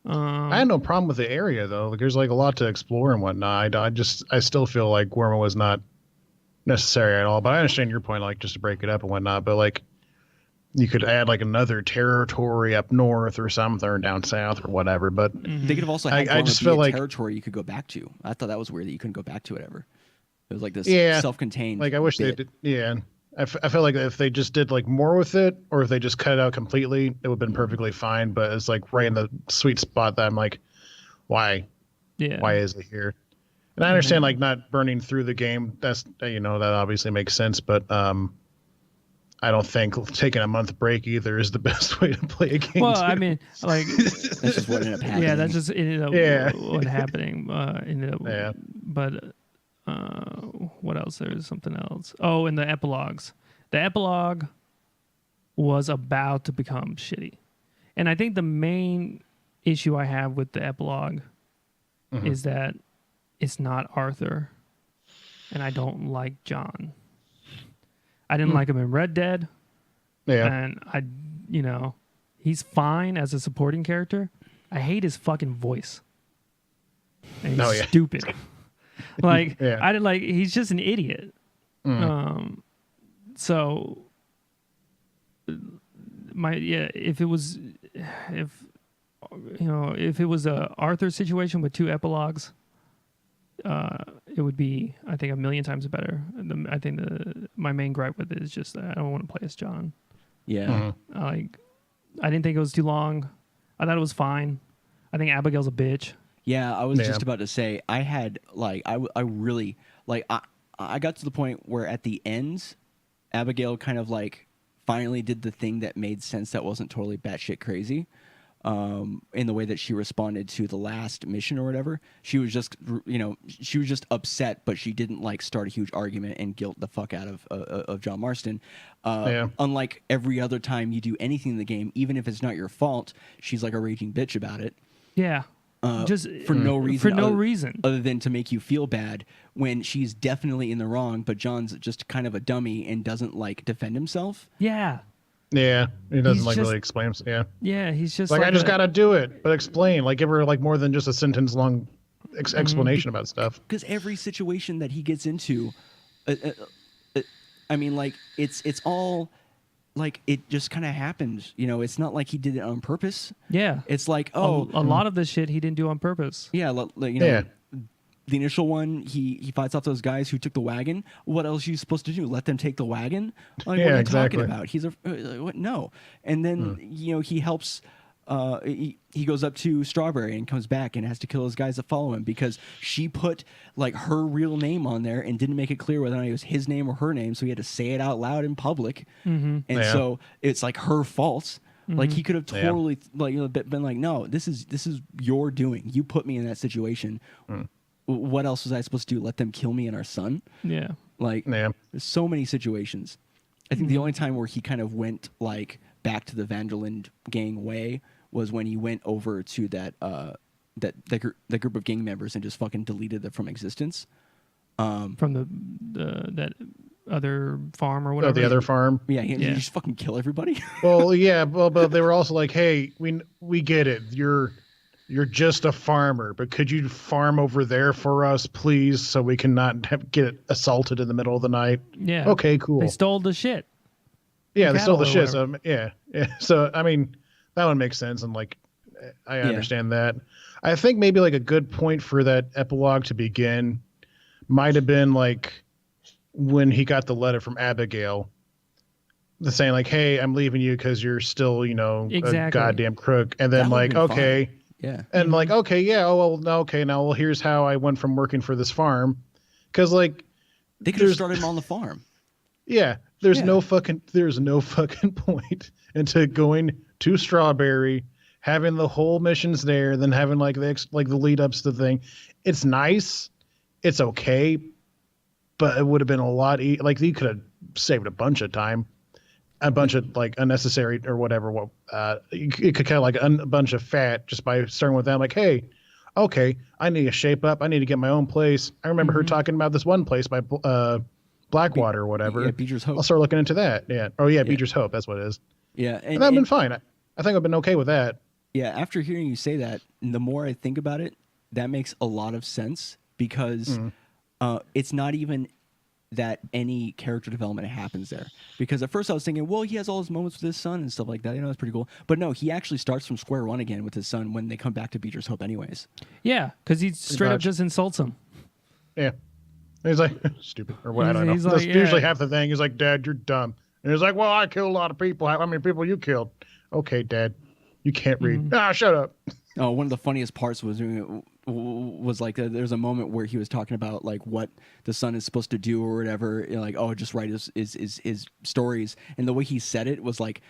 I had no problem with the area though. Like, there's like a lot to explore and whatnot. I still feel like Guarma was not necessary at all. But I understand your point, like just to break it up and whatnot. But like, you could add like another territory up north or something, or down south or whatever. But they could have also had I just feel like territory you could go back to. I thought that was weird that you couldn't go back to it ever. It was like this self-contained. Like I wish bit. they did. Yeah. I feel like if they just did like more with it, or if they just cut it out completely, it would have been perfectly fine. But it's like right in the sweet spot that I'm like, why? Yeah. Why is it here? And I understand like not burning through the game. That's that obviously makes sense. But I don't think taking a month break either is the best way to play a game. Well, too. I mean, like that's just what ended up happening. Yeah, that just ended up what happening. But. What else? There's something else. Oh, and the epilogues. The epilogue was about to become shitty. And I think the main issue I have with the epilogue is that it's not Arthur. And I don't like John. I didn't like him in Red Dead. Yeah. And he's fine as a supporting character. I hate his fucking voice. And he's stupid. Like I didn't like. He's just an idiot. So if it was a Arthur situation with two epilogues, it would be, I think, a million times better. I think my main gripe with it is just that I don't want to play as John. Yeah. I didn't think it was too long. I thought it was fine. I think Abigail's a bitch. Yeah, I was just about to say, I had, like, I really, like, I got to the point where at the end, Abigail kind of, like, finally did the thing that made sense that wasn't totally batshit crazy, in the way that she responded to the last mission or whatever. She was just, she was just upset, but she didn't, like, start a huge argument and guilt the fuck out of John Marston. Unlike every other time you do anything in the game, even if it's not your fault, she's, like, a raging bitch about it. Yeah. Just for no reason. Other than to make you feel bad when she's definitely in the wrong, but John's just kind of a dummy and doesn't like defend himself. Yeah. Yeah. He doesn't really explain himself. Yeah. Yeah. He's just like I just gotta do it, but explain. Like give her like more than just a sentence long explanation about stuff. Because every situation that he gets into, I mean, like it's all. Like it just kind of happened, it's not like he did it on purpose. Yeah, it's like a lot of this shit he didn't do on purpose. Yeah, the initial one, he fights off those guys who took the wagon. What else are you supposed to do? Let them take the wagon? Like, what are you talking about? He's what? No. And then he helps. He goes up to Strawberry and comes back and has to kill those guys that follow him because she put like her real name on there and didn't make it clear whether or not it was his name or her name, so he had to say it out loud in public. And so it's like her fault. Like he could have totally been like, no, this is your doing. You put me in that situation. What else was I supposed to do? Let them kill me and our son? Yeah. Like there's so many situations. I think the only time where he kind of went like back to the Vanderland gang way was when he went over to that group of gang members and just fucking deleted them from existence. From that other farm or whatever. The other farm. Yeah, he just fucking kill everybody. Well, yeah, but they were also like, hey, we get it. You're just a farmer, but could you farm over there for us, please, so we can not get assaulted in the middle of the night? Yeah. Okay, cool. They stole the shit. Yeah, they stole the shit. So yeah. So I mean, that one makes sense, and like, I understand that. I think maybe like a good point for that epilogue to begin might have been like when he got the letter from Abigail, saying like, "Hey, I'm leaving you because you're still, a goddamn crook," and then like, okay. Yeah. And like, okay, yeah, oh well, no, okay, now well, here's how I went from working for this farm, because like They could have started him on the farm. Yeah, there's Yeah. no fucking point into going to Strawberry, having the whole missions there, then having like the lead ups to the thing. It's nice, it's okay, but it would have been a lot like you could have saved a bunch of time, a bunch of like unnecessary or whatever. It could kind of like a bunch of fat just by starting with them. Like, hey, okay, I need to shape up. I need to get my own place. I remember her talking about this one place by Blackwater or whatever. Yeah, Beecher's Hope. I'll start looking into that. Yeah. Oh yeah, Beecher's Hope. That's what it is. Yeah, And that'd been fine. I think I've been okay with that. Yeah, after hearing you say that, the more I think about it, that makes a lot of sense because it's not even that any character development happens there. Because at first I was thinking, well, he has all his moments with his son and stuff like that. You know, that's pretty cool. But no, he actually starts from square one again with his son when they come back to Beecher's Hope anyways. Yeah, because he straight up just insults him. Yeah. And he's like, stupid. Or what? I don't know. He's That's like, usually half the thing. He's like, Dad, you're dumb. And he's like, well, I killed a lot of people. How many people you killed? Okay, Dad. You can't read. Shut up. Oh, one of the funniest parts was like there's a moment where he was talking about like what the son is supposed to do or whatever, you know, like, oh, just write his stories, and the way he said it was like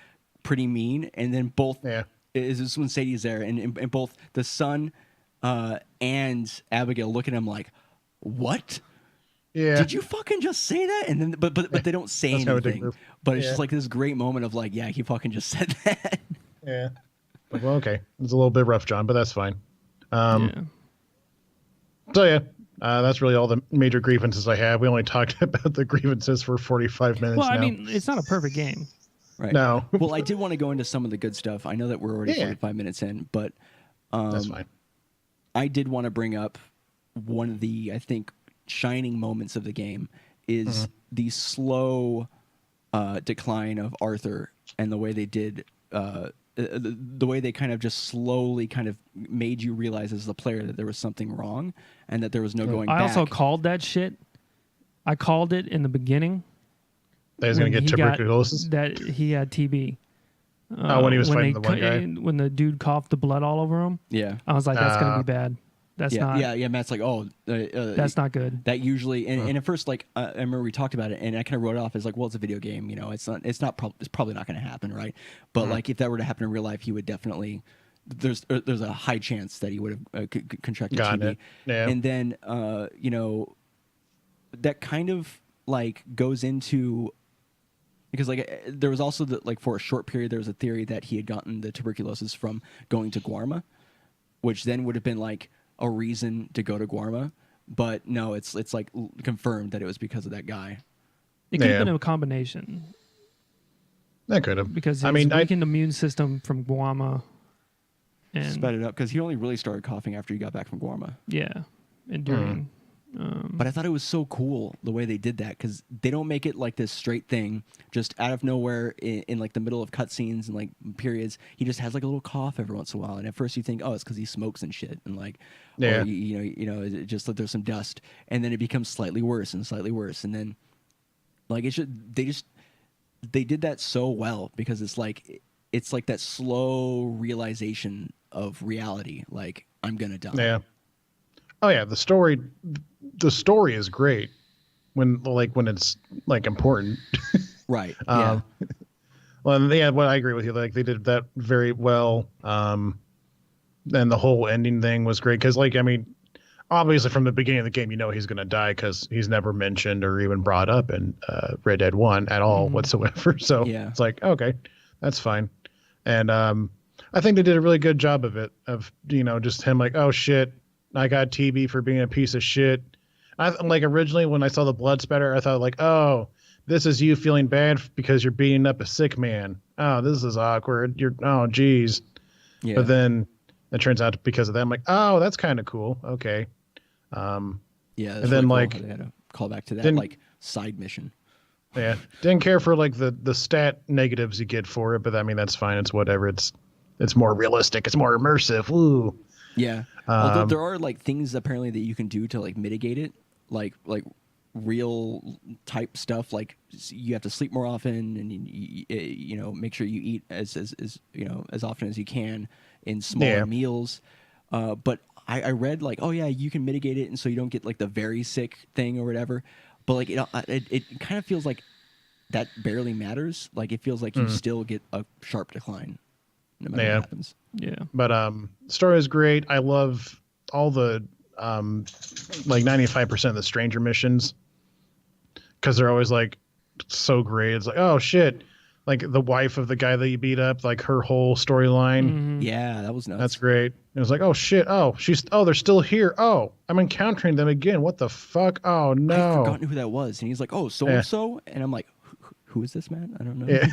pretty mean. And then both is this when Sadie's there, and both the son and Abigail look at him like, what? Yeah. Did you fucking just say that? And then but they don't say anything. But it's just like this great moment of like, yeah, he fucking just said that. Yeah. Like, well, okay. It's a little bit rough, John, but that's fine. So yeah, that's really all the major grievances I have. We only talked about the grievances for 45 minutes. Well, now. I mean, it's not a perfect game. Right. No. Well, I did want to go into some of the good stuff. I know that we're already 45 minutes in, but that's fine. I did want to bring up one of the, I think, shining moments of the game is the slow decline of Arthur and the way they did the way they kind of just slowly kind of made you realize as the player that there was something wrong and that there was no going back. I also called that shit. I called it in the beginning. That he's going to get tuberculosis? That he had TB. When he was fighting the one guy? When the dude coughed the blood all over him. Yeah. I was like, that's going to be bad. That's not. Yeah, Matt's like, oh. That's not good. That usually, and at first, like, I remember we talked about it, and I kind of wrote it off as like, well, it's a video game, you know, it's probably not going to happen, right? But like, if that were to happen in real life, he would definitely. There's a high chance that he would have contracted TB. Yeah. And then, you know, that kind of like goes into. Because like there was also like for a short period there was a theory that he had gotten the tuberculosis from going to Guarma, which then would have been like a reason to go to Guarma, but no, it's like confirmed that it was because of that guy. It could have been a combination. That could have, because I mean, weakened immune system from Guarma, and sped it up because he only really started coughing after he got back from Guarma. Yeah, and during. But I thought it was so cool the way they did that because they don't make it like this straight thing just out of nowhere in like the middle of cutscenes and like periods. He just has like a little cough every once in a while, and at first you think, oh, it's because he smokes and shit, and like, or, you know, it just like there's some dust, and then it becomes slightly worse, and then like they did that so well because it's like that slow realization of reality, like I'm gonna die. Yeah. Oh yeah, the story is great when it's like important. Right. Yeah. Well, yeah, I agree with you. Like they did that very well. And the whole ending thing was great because, like, I mean, obviously from the beginning of the game, you know he's gonna die because he's never mentioned or even brought up in Red Dead 1 at all whatsoever. So it's like, okay, that's fine. And I think they did a really good job of it. Of, you know, just him like, oh shit, I got TB for being a piece of shit. Like originally when I saw the blood spatter, I thought like, oh, this is you feeling bad because you're beating up a sick man. Oh, this is awkward. Oh, geez. Yeah. But then it turns out because of that, I'm like, oh, that's kind of cool. Okay. Yeah. And then really like cool. They had to call back to that like side mission. Yeah. Didn't care for like the stat negatives you get for it, but I mean that's fine. It's whatever. It's more realistic. It's more immersive. Woo. Yeah. Although there are like things apparently that you can do to like mitigate it, like real type stuff. Like you have to sleep more often, and you know, make sure you eat as you know, as often as you can in smaller meals. But I read like, oh yeah, you can mitigate it, and so you don't get like the very sick thing or whatever. But like it kind of feels like that barely matters. Like it feels like you still get a sharp decline no matter what happens. Yeah. But story is great. I love all the like 95% of the stranger missions because they're always like so great. It's like, oh shit, like the wife of the guy that you beat up, like her whole storyline. Yeah, that was nuts. That's great. It was like, oh shit, they're still here. Oh, I'm encountering them again. What the fuck? Oh no, I've forgotten who that was, and he's like, oh, so and so, and I'm like, who is this man? I don't know. Yeah.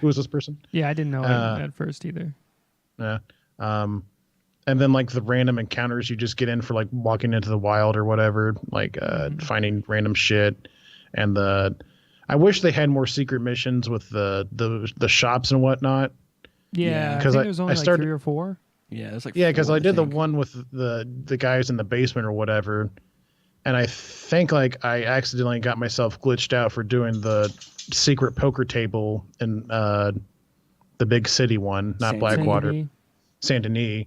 Who is this person? Yeah, I didn't know at first either. Yeah. And then like the random encounters you just get in for like walking into the wild or whatever, like finding random shit. And I wish they had more secret missions with the shops and whatnot. Yeah, because I think there was only like 3 or 4. Yeah, it was like because I did the one with the guys in the basement or whatever, and I think like I accidentally got myself glitched out for doing the secret poker table in the big city one, not Blackwater, Saint Denis.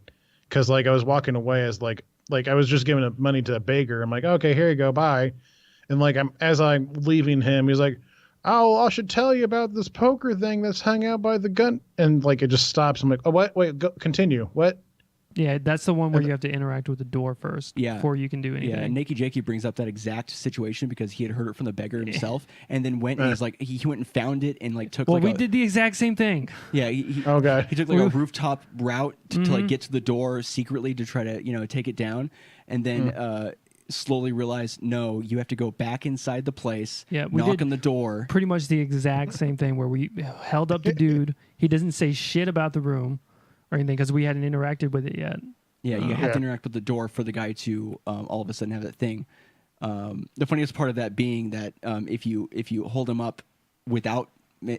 Because like I was walking away as like I was just giving money to a beggar. I'm like, okay, here you go, bye. And like as I'm leaving him, he's like, oh, I should tell you about this poker thing that's hung out by the gun. And like it just stops. I'm like, oh, what? Wait, go, continue. What? Yeah, that's the one where you have to interact with the door first before you can do anything. Yeah, and Nakey Jakey brings up that exact situation because he had heard it from the beggar himself, and then went and he's like, he went and found it and like took. Well, we did the exact same thing. Yeah, he took like a rooftop route to like get to the door secretly to try to take it down, and then slowly realized no, you have to go back inside the place. Yeah, we knock on the door. Pretty much the exact same thing where we held up the dude. He doesn't say shit about the room or anything because we hadn't interacted with it yet. Yeah, you have to interact with the door for the guy to all of a sudden have that thing. The funniest part of that being that if you hold him up without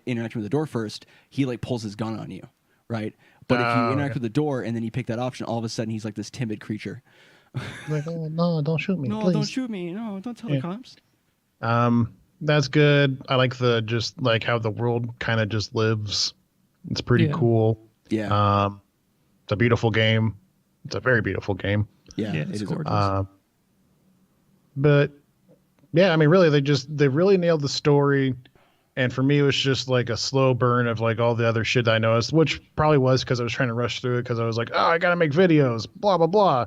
interacting with the door first, he like pulls his gun on you, right? But if you interact with the door and then you pick that option, all of a sudden he's like this timid creature. Like, oh, no, don't shoot me. No, please. Don't shoot me. No, don't tell the cops. That's good. I like just like how the world kind of just lives. It's pretty cool. Yeah. It's a beautiful game. It's a very beautiful game. Yeah, it's gorgeous. But yeah, I mean, really, they really nailed the story. And for me, it was just like a slow burn of like all the other shit I noticed, which probably was because I was trying to rush through it because I was like, oh, I got to make videos, blah, blah, blah.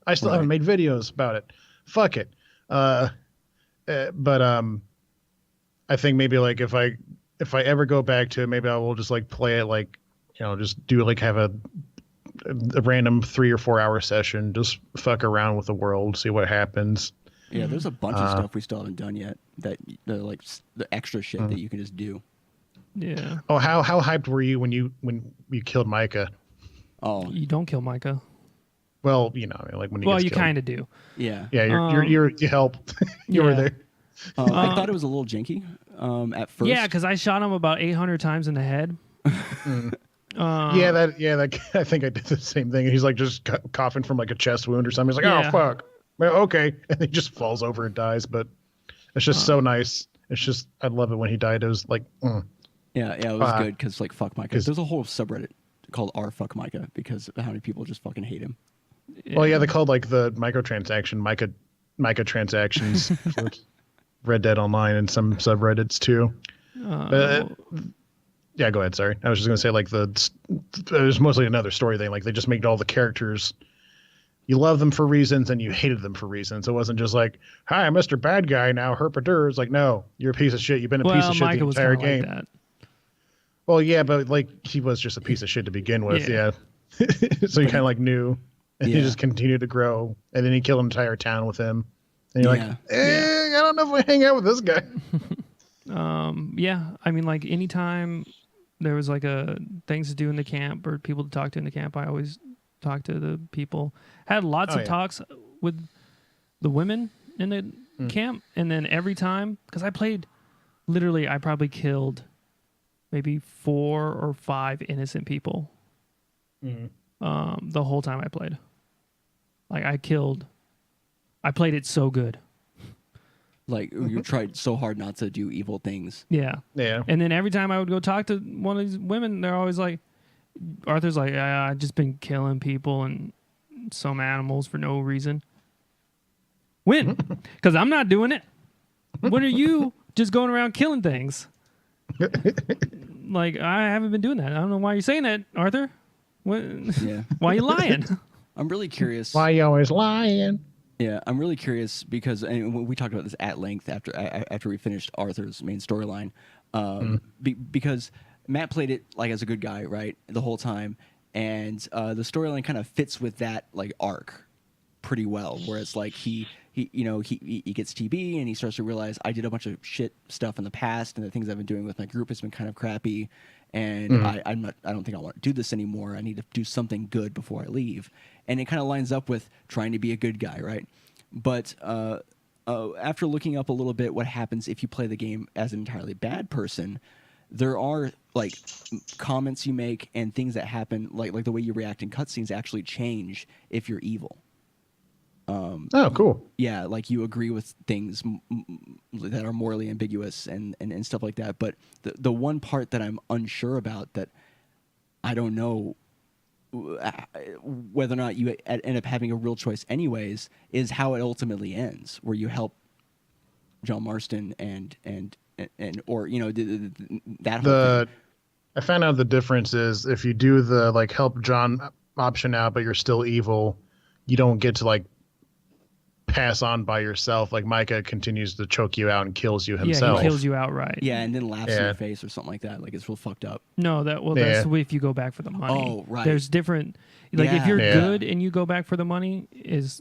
I still haven't made videos about it. Fuck it. But I think maybe like if I ever go back to it, maybe I will just like play it like, just do like have a random 3 or 4 hour session, just fuck around with the world, see what happens. Yeah, there's a bunch of stuff we still haven't done yet that like the extra shit that you can just do. Yeah. Oh, how hyped were you when you killed Micah? Oh, you don't kill Micah. Well, like when he gets you killed. kind of do. Yeah. Yeah, you help. You were there. I thought it was a little janky at first. Yeah, because I shot him about 800 times in the head. I think I did the same thing. He's like just coughing from like a chest wound or something. He's like, oh fuck, well, okay, and he just falls over and dies. But it's just so nice. It's just I love it when he died. It was like, yeah, it was good because like fuck Micah. There's a whole subreddit called r fuck Micah because of how many people just fucking hate him. Well, yeah, they called like the Micah transactions for Red Dead Online and some subreddits too. Yeah, go ahead. Sorry, I was just gonna say like there's mostly another story thing. Like they just made all the characters. You love them for reasons and you hated them for reasons. It wasn't just like, "Hi, I'm Mr. Bad Guy now." Herpadur. It's like, no, you're a piece of shit. You've been a piece of shit the entire game. Like that. Well, yeah, but like he was just a piece of shit to begin with. Yeah. So you kind of like knew, and he just continued to grow, and then he killed an entire town with him. And you're like, I don't know if I hang out with this guy. Yeah, I mean, like anytime there was like things to do in the camp or people to talk to in the camp, I always talked to the people. Had lots of talks with the women in the camp, and then every time, because I probably killed maybe 4 or 5 innocent people. The whole time I played. Like I played it so good. Like you tried so hard not to do evil things. Yeah. Yeah. And then every time I would go talk to one of these women, they're always like, Arthur's like, I've just been killing people and some animals for no reason. When? Because I'm not doing it. When are you just going around killing things? Like, I haven't been doing that. I don't know why you're saying that, Arthur. What? Yeah. Why are you lying? I'm really curious. Why you always lying? Yeah, I'm really curious because and we talked about this at length after we finished Arthur's main storyline, because Matt played it like as a good guy, right, the whole time, and the storyline kind of fits with that like arc pretty well, where it's like he gets TB and he starts to realize I did a bunch of shit stuff in the past, and the things I've been doing with my group has been kind of crappy, and I don't think I want to do this anymore. I need to do something good before I leave. And it kind of lines up with trying to be a good guy, right? But after looking up a little bit what happens if you play the game as an entirely bad person, there are like comments you make and things that happen, like the way you react in cutscenes actually change if you're evil. Oh, cool. Yeah, like you agree with things that are morally ambiguous and stuff like that. But the one part that I'm unsure about, that I don't know whether or not you end up having a real choice anyways, is how it ultimately ends, where you help John Marston and or that whole thing. I found out the difference is if you do the like help John option out, but you're still evil, you don't get to like pass on by yourself. Like Micah continues to choke you out and kills you himself. Yeah, he kills you outright. Yeah, and then laughs in your face or something like that. Like it's real fucked up. No, that's the way if you go back for the money. Oh, right. There's different. Like if you're good and you go back for the money,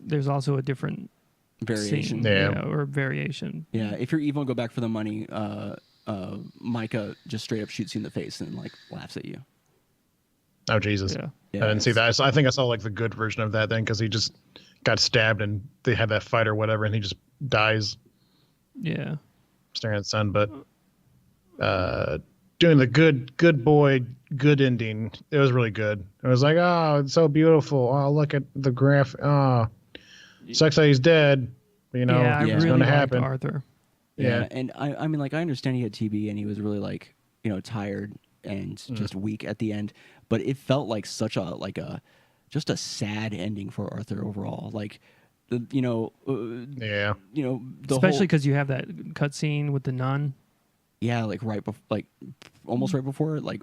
there's also a different variation. Scene, or variation. Yeah, if you're evil and go back for the money, Micah just straight up shoots you in the face and like laughs at you. Oh Jesus! Yeah, I didn't see that. So I think I saw like the good version of that then, because he just got stabbed and they had that fight or whatever, and he just dies. Yeah, staring at the sun. But doing the good boy, good ending, it was really good. It was like, oh, it's so beautiful. Oh, look at the graph. Oh, sucks that he's dead. But, it's really going to happen. Arthur. Yeah, and I mean, like, I understand he had TB and he was really like, tired and just weak at the end, but it felt like such a just a sad ending for Arthur overall. Like, especially because you have that cutscene with the nun. Yeah, like almost right before, like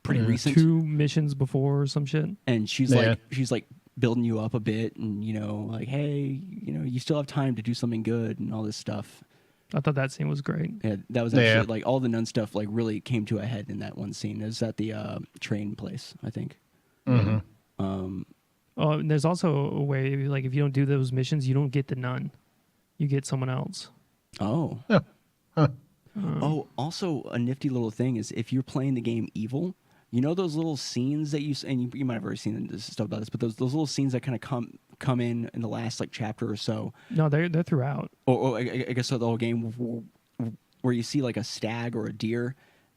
pretty recent. 2 missions before or some shit. And she's like building you up a bit, and like, hey, you still have time to do something good and all this stuff. I thought that scene was great. Yeah, that was actually like all the nun stuff like really came to a head in that one scene. It was at the train place, I think. Mm-hmm. And there's also a way, like, if you don't do those missions, you don't get the nun. You get someone else. Oh. Yeah. Huh. Oh, also a nifty little thing is if you're playing the game evil, those little scenes that you might have already seen this stuff about this, but those little scenes that kind of come in the last like chapter or so. No, they're throughout. Or I guess so the whole game where you see like a stag or a deer,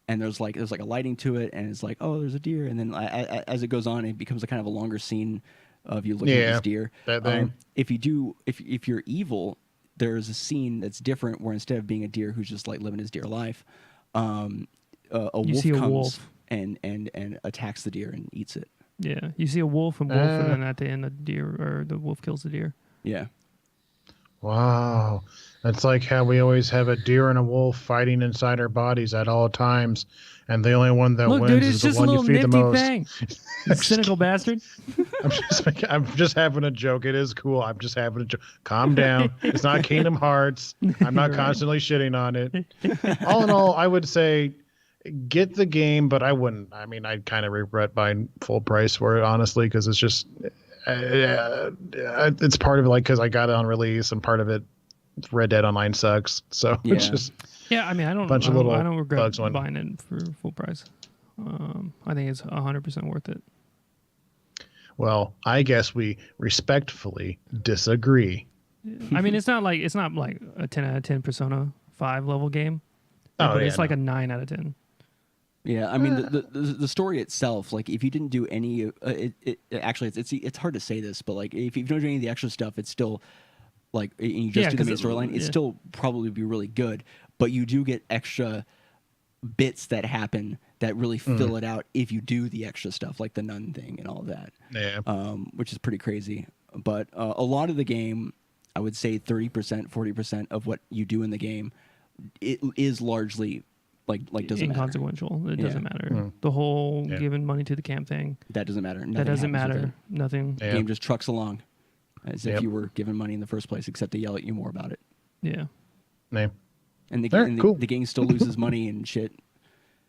and there's like a lighting to it, and it's like, oh, there's a deer, and then as it goes on, it becomes a kind of a longer scene of you looking at this deer. That thing. If you're evil, there's a scene that's different where instead of being a deer who's just like living his deer life, a wolf comes and attacks the deer and eats it. Yeah, you see a wolf and then at the end the wolf kills the deer. Yeah. Wow. That's like how we always have a deer and a wolf fighting inside our bodies at all times, and the only one that wins is the one you feed the most. Thing. You cynical bastard. I'm just having a joke. It is cool. I'm just having a joke. Calm down. It's not Kingdom Hearts. I'm not constantly shitting on it. All in all, I would say get the game, but I wouldn't. I mean, I'd kind of regret buying full price for it, honestly, because it's just it's part of it, like, because I got it on release, and part of it, Red Dead Online sucks. So it's just I mean, I don't regret buying it for full price. I think it's 100% worth it. Well, I guess we respectfully disagree. I mean, it's not like a 10 out of 10 Persona 5 level game. It's like a 9 out of 10. Yeah, I mean the story itself, like if you didn't do any, it's hard to say this, but like if you don't do any of the extra stuff, it's still like, and you just do the main storyline, it'd still probably be really good. But you do get extra bits that happen that really fill it out if you do the extra stuff, like the nun thing and all that. Yeah. Which is pretty crazy. But a lot of the game, I would say 30%, 40% of what you do in the game, it is largely like doesn't inconsequential. matter. It doesn't matter. The whole giving money to the camp thing. That doesn't matter. Nothing that doesn't happens with matter. Nothing. The game just trucks along as if you were given money in the first place, except they yell at you more about it. Yeah. Yeah. And the game still loses money and shit.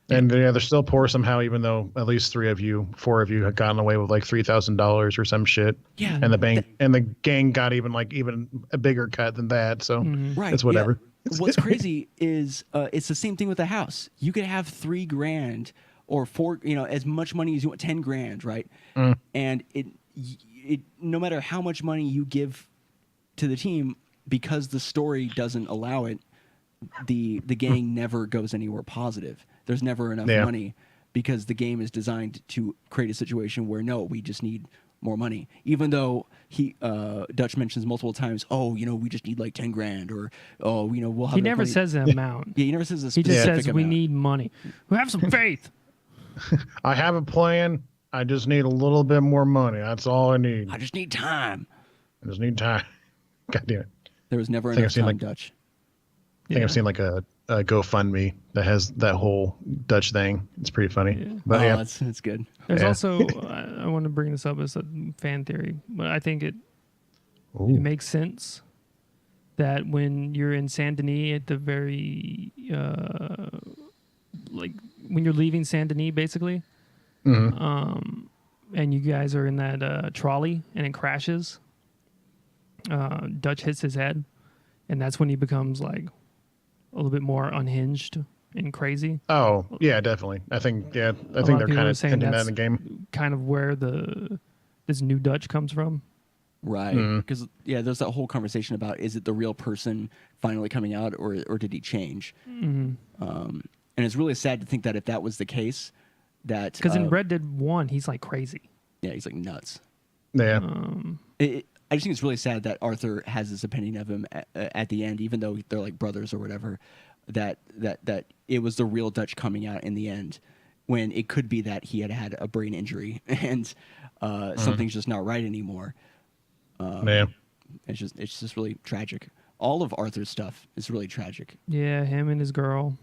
And they're still poor somehow, even though at least 4 of you have gotten away with like $3,000 or some shit. Yeah. And the gang got even a bigger cut than that. So it's whatever. Yeah. What's crazy is it's the same thing with the house. You could have $3,000 or as much money as you want, $10,000, right? And it no matter how much money you give to the team, because the story doesn't allow it, the gang never goes anywhere positive. There's never enough money because the game is designed to create a situation where we just need more money. Even though Dutch mentions multiple times, we just need like $10,000 or we'll have. He never says an amount. Yeah, he never says a specific specific He just says we need money. We have some faith. I have a plan. I just need a little bit more money. That's all I need. I just need time. God damn it. There was never enough time, Dutch. I think I've seen like a GoFundMe that has that whole Dutch thing. It's pretty funny. Yeah. But that's good. There's also I want to bring this up as a fan theory, but I think it makes sense that when you're in Saint Denis at the very when you're leaving Saint Denis basically, and you guys are in that trolley and it crashes, Dutch hits his head, and that's when he becomes like a little bit more unhinged and crazy. Oh, yeah, definitely. I think they're kind of hinting that in the game. Kind of where this new Dutch comes from. Right. Because, there's that whole conversation about, is it the real person finally coming out or did he change? And it's really sad to think that if that was the case, that... Because in Red Dead 1, he's like crazy. Yeah, he's like nuts. Yeah. I just think it's really sad that Arthur has this opinion of him at the end, even though they're like brothers or whatever, that it was the real Dutch coming out in the end, when it could be that he had a brain injury and something's just not right anymore. It's just really tragic. All of Arthur's stuff is really tragic. Yeah, him and his girl.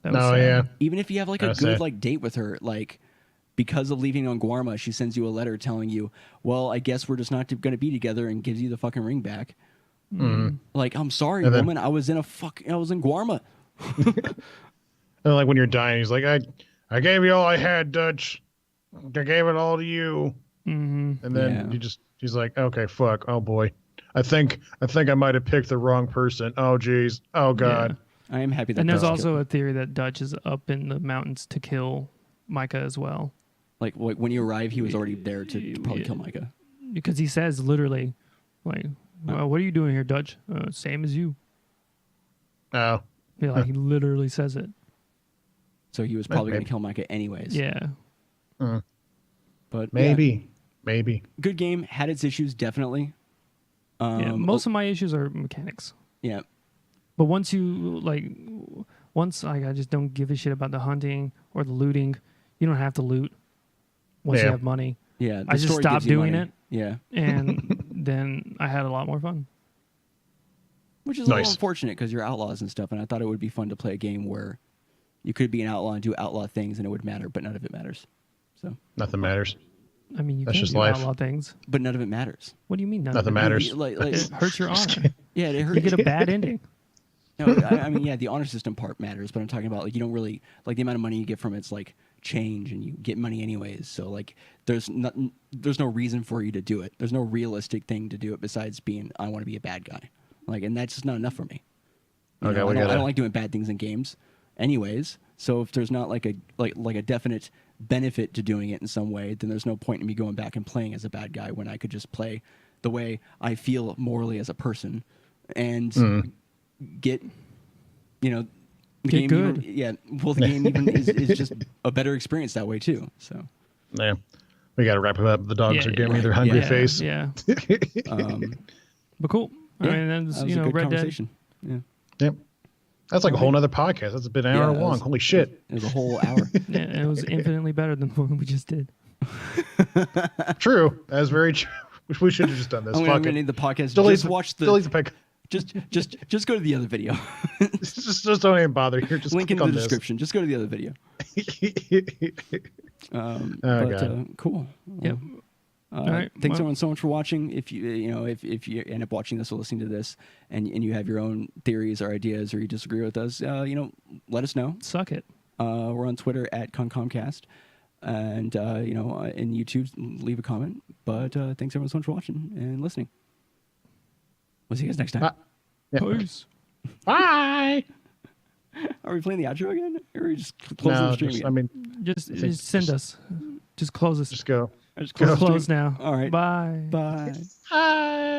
That was sad. Yeah. Even if you have like a good date with her, like, because of leaving on Guarma, she sends you a letter telling you, well, I guess we're just not going to be together, and gives you the fucking ring back. Like, I'm sorry, woman. I was in Guarma. And like when you're dying, he's like, I gave you all I had, Dutch. I gave it all to you. And then she's like, okay, fuck. Oh boy. I think I might have picked the wrong person. Oh geez. Oh God. Yeah. I am happy that. And there's also a theory that Dutch is up in the mountains to kill Micah as well. Like when you arrive, he was already there to probably kill Micah. Because he says literally, like, well, what are you doing here, Dutch? Same as you. Oh. Yeah, like he literally says it. So he was probably going to kill Micah anyways. Yeah. But maybe. Good game. Had its issues, definitely. Most of my issues are mechanics. Yeah. But once I just don't give a shit about the hunting or the looting. You don't have to loot once you have money. Yeah. I just stopped doing it. Yeah. And then I had a lot more fun. Which is a little unfortunate because you're outlaws and stuff, and I thought it would be fun to play a game where you could be an outlaw and do outlaw things and it would matter, but none of it matters. So nothing matters. I mean, you That's can just do life. outlaw things. But none of it matters. What do you mean nothing matters? It hurts your honor. Yeah, it hurts. You get a bad ending. No, I mean, the honor system part matters, but I'm talking about, like, you don't really, like, the amount of money you get from it's like change, and you get money anyways. So, like, there's no reason for you to do it. There's no realistic thing to do it besides being, I want to be a bad guy. Like, and that's just not enough for me. I don't like doing bad things in games anyways. So if there's not like a definite benefit to doing it in some way, then there's no point in me going back and playing as a bad guy when I could just play the way I feel morally as a person and get, the game good. The game even is just a better experience that way too. So yeah, we got to wrap it up. The dogs are giving me their hungry face. Yeah. But cool. I mean, that's, that was a good Red conversation. Dead. Yeah. Yep. That's like a whole nother podcast. That's been an hour long. Holy shit. It was a whole hour. Yeah, it was infinitely better than the one we just did. True. That's very true. We should have just done this. I'm gonna need the podcast. Delete Just the just go to the other video. just don't even bother here. Just link in click the on this. description. Just go to the other video. Cool. Yep. All right. Thanks everyone so much for watching. If if you end up watching this or listening to this, and you have your own theories or ideas, or you disagree with us, let us know. Suck it. We're on Twitter at ConcomCast, and in YouTube, leave a comment. But thanks everyone so much for watching and listening. We'll see you guys next time. Peace. Bye. Are we playing the outro again, or are we just closing the stream again? Just send us. Just close us. Just go. Just close now. All right. Bye. Bye. Bye.